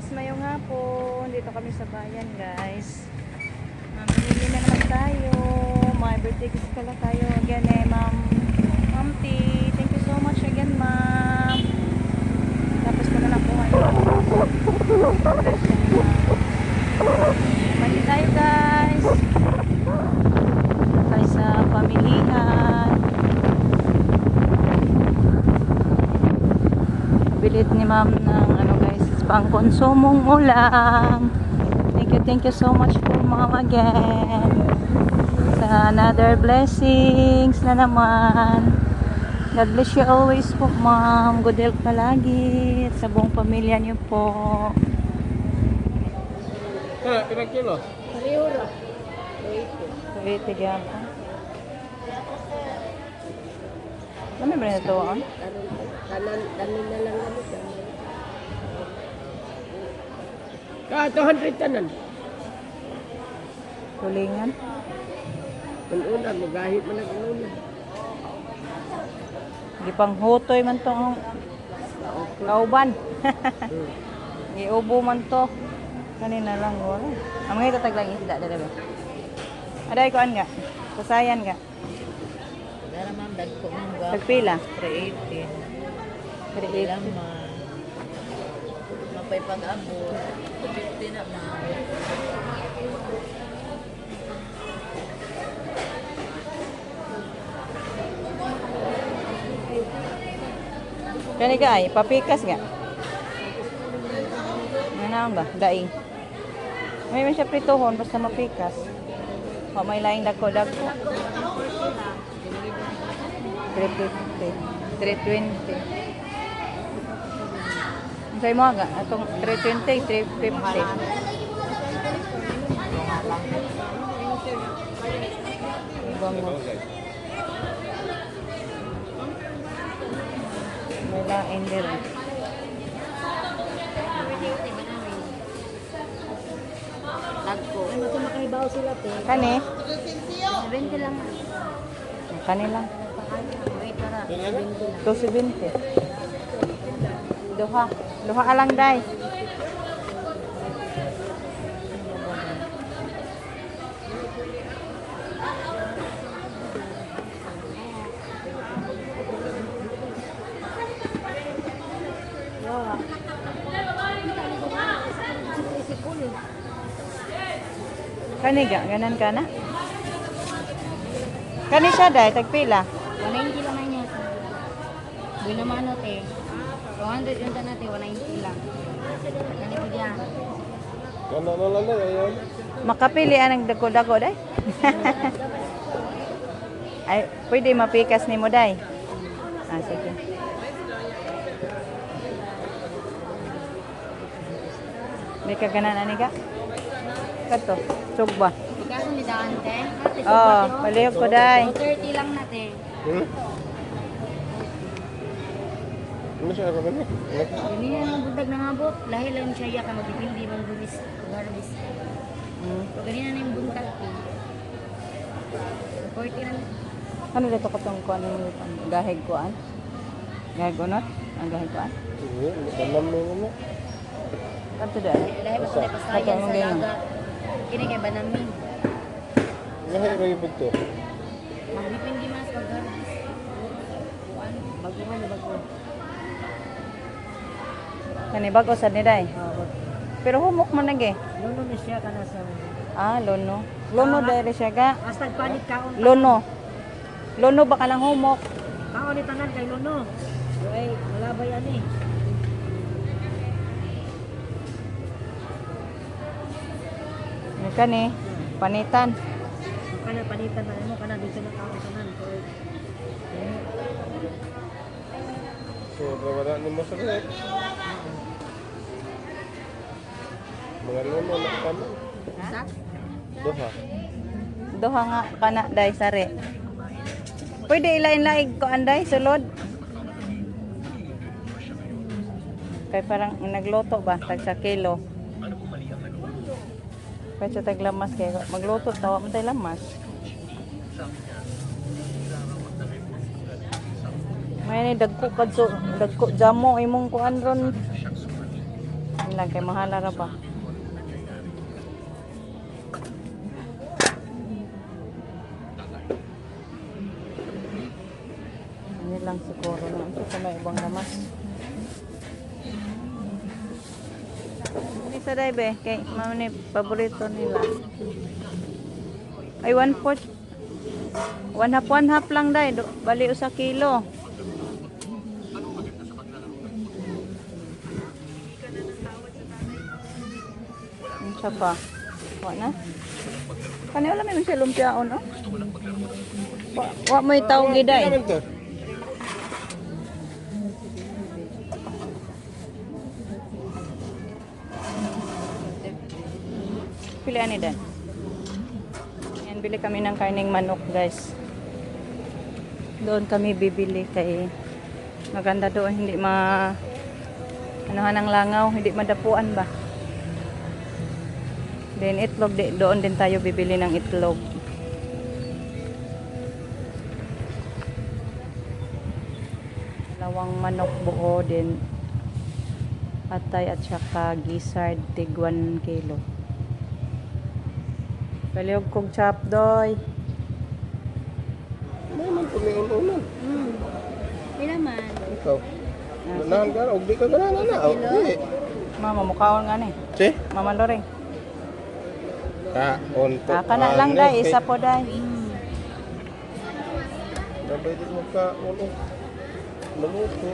guys, mayong hapon. Dito kami sa bayan guys. Mamili na naman tayo. May birthday kiss pala tayo. Again ma'am. Ma'am T. Thank you so much again ma'am. Tapos ko na lang po kayo. Mali tayo guys. Tayo sa pamilihan. Bilit ni ma'am ng ano guys, pang konsumong ulam. Thank you so much for ma'am again. Sa another blessings na naman. God bless you always po ma'am. Good health palagi at sa buong pamilya niyo po. Ilang kilo? Pareho ra. 80 gyud. Ano ba nito ah? Kanin na lang kami. Ka 200 tanan. Tulingan. Ang una, magahit man ang una. Gipang hutoy man to ang kauban. Giubo man to. Kanina lang wala. Ang mga itatag lang isda dalawa. Aday ko an nga. Kasayan nga. Dara ma'am, dagko ma'am gwa. Tagpila. 380. 380. Laman. Mapay pag-abot. 50 na ma'am. Kani ka ay papikas nga. Ano ba? Daing. May man siya pritohon basta mapikas. O may laing dako-dako. 350. 320. Say mo nga atong 320, 350. Ibang mo. May laing din. Dagko. Ay, makaibaw sila te. Kani? 20 lang. Kani lang. Wait tara. 270. Duha. Duha alang day. Kani ga, ganan ka na? Kani siya day, tagpila. 190 lang niya. Buwi naman no te. 200 yung tanate, 190 lang. Kani po diyan. Ano lang na yun? Makapili ang dako-dako day. Ay, pwede mapikas ni mo day. Ah, sige. Di ka ganan ani ka? Kato, sugba. Ikaso ni daan te. Oh, palihog ko day. 30 lang na te. Ano siya ako ganun? Dili na ang budag nangabot. Lahi lang siya ya ka magdipindi man bumis garbis. So ganina na yung buntag ko. 40 lang. Ano dito ko tong kuan mo gahig kuan? Gahig unot? Ang gahig kuan? Hindi, dalam mo naman. Kanto day. Dahil ba sila pasayan sa dagat. Kini kay banamin. Ngayon kayo po ito. Magdipindi mas pag garbis. Bago man bago. Kani bago sad ni day. Pero humok man nage. Lono ni siya kana sa Ah, lono. Lono dahil siya ga. hasta panit kaon. Lono. Lono ba ka lang humok? Kaon ni tanan kay Lono. Ay, malabay ani. Kani, panitan. Kana panitan na mo kana dito na kaon tanan. So, wala ni mo sa rin. Mga luno na kami. Sa? Doha. Duha nga kana day sari. Pwede ilain-laig ko anday sulod. Kay parang nagluto ba tag sa kilo. Kaya sa taglamas kay magluto tawa mo tay lamas. May ni dagko kadso, dagko jamo imong kuan ron. Yan lang, kay mahal ra ba? Yan lang siguro na. Ito pa may ibang lamas. Ini sa dai be, kay mao ni paborito nila. Ay 1/4. One half lang dai, bali usa kilo. Ang siya pa. Wala na. Kani wala may siya lumpiaon, no? Wa mo itaw giday. Naman to. Pilihan ni Dan. Yan, bili kami ng karning manok, guys. Doon kami bibili kay maganda doon, hindi anuhan ng langaw, hindi madapuan ba. Then itlog, doon din tayo bibili ng itlog. Dalawang manok buo din. Patay at saka gizzard, tig 1 kilo. Paliog kong chop doy. Naman po may ulan. Pila man. Ikaw. Ganahan ka na. Ugdi ka ganahan na. Ugdi. Mama, mukhaon nga ni. Si? Mama Loreng. Unto. Kana lang day, isa po day. Dabay di mo ka ulo. Maluto.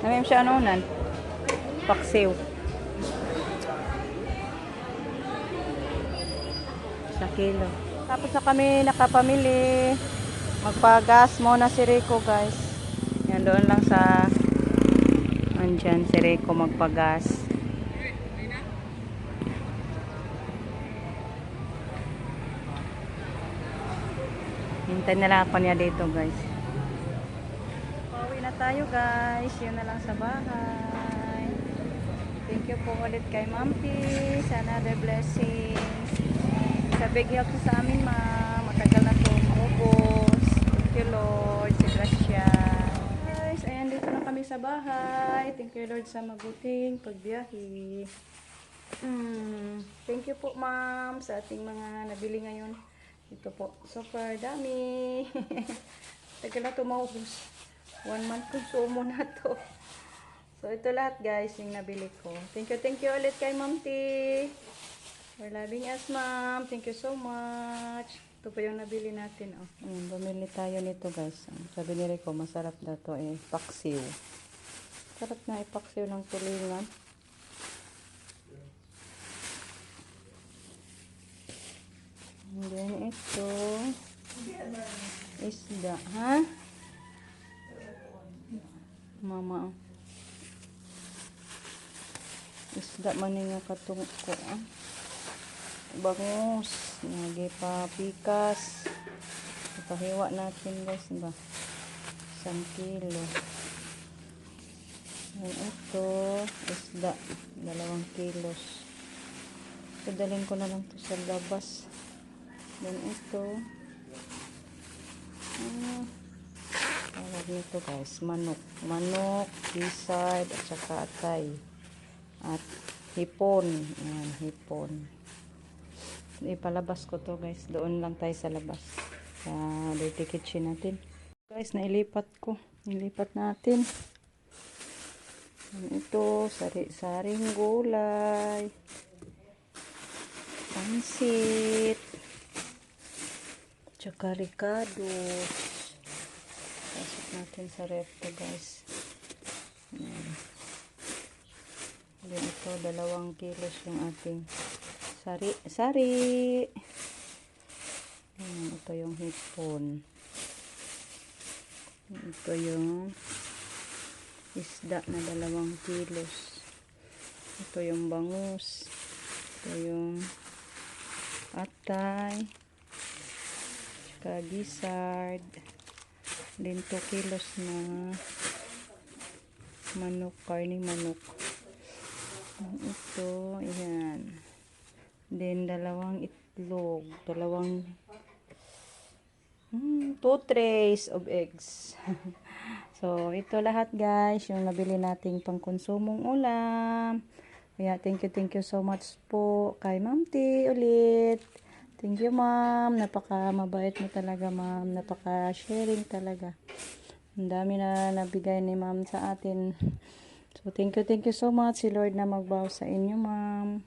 Namim siya anunan. Paksiw. Sa kilo. Tapos na kami nakapamili. Magpagas muna si Rico, guys. Yan, doon lang sa andyan si Rico magpagas. Hintay na lang ako niya dito, guys. Pauwi na tayo, guys. Yun na lang sa bahay. Thank you po ulit kay Mampi sa another blessings. Sa big help sa amin, ma'am. Matagal na po maubos. Thank you, Lord. Si Gracia. Guys, ayan, dito na kami sa bahay. Thank you, Lord, sa mabuting pagbiyahe. Thank you po, ma'am, sa ating mga nabili ngayon. Ito po, super dami. Tagal na ito maubos. 1 month konsumo na to. So, ito lahat, guys, yung nabili ko. Thank you ulit kay Ma'am T. For loving us, ma'am. Thank you so much. Ito po yung nabili natin, oh. Bumili tayo nito, guys. Sabi ni Rico, masarap na to, paksiw. Sarap na ipaksiw ng tulingan. And then ito, isda, ha? Mama, isda man nga katong ko, bangus, nagipapikas. Ipahiwa natin, guys, ba? 1 kilo. And ito, isda, 2 kilos. Padalhin ko na lang to sa labas. Then ito, tawag nito, guys, manok, gizzard, at saka atay, at hipon. Ayan, hipon. Ipalabas ko to, guys. Doon lang tayo sa labas, sa dirty kitchen natin, guys. Nailipat natin. And ito, saring gulay, pansit, tsaka ricado. Pasok natin sa ref to, guys. Then ito, 2 kilos yung ating sari. Ito yung hipon. Ito yung isda na 2 kilos. Ito yung bangus. Ito yung atay. Gizzard, din 2 kilos na manok, karning manok. Ito, ayan. Then 2 itlog, 2 trays of eggs. So, ito lahat guys, yung nabili nating pangkonsumong ulam. Kaya, thank you so much po kay Ma'am T ulit. Thank you, ma'am. Napaka mabait mo talaga, ma'am. Napaka sharing talaga. Ang dami na nabigay ni ma'am sa atin. So, thank you so much. Si Lord na magbawa sa inyo, ma'am.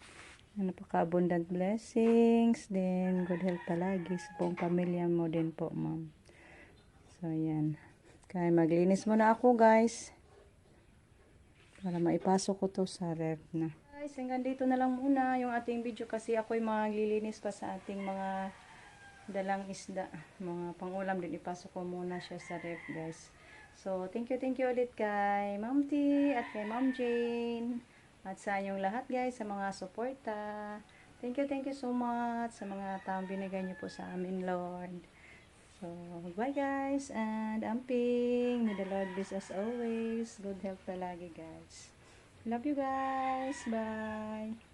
Napaka-abundant blessings. Then, good health palagi sa buong pamilya mo din po, ma'am. So, yan. Kaya maglinis muna ako, guys. Para maipasok ko to sa ref na. Guys, hanggang dito na lang muna yung ating video kasi ako'y maglilinis pa sa ating mga dalang isda. Mga pangulam din. Ipasok ko muna siya sa ref, guys. So, thank you ulit kay Ma'am T at kay Ma'am Jane. At sa inyong lahat, guys, sa mga suporta. Thank you so much sa mga taong binigay niyo po sa amin, Lord. So, bye guys, and amping. May the Lord bless us always. Good health palagi, guys. Love you guys. Bye.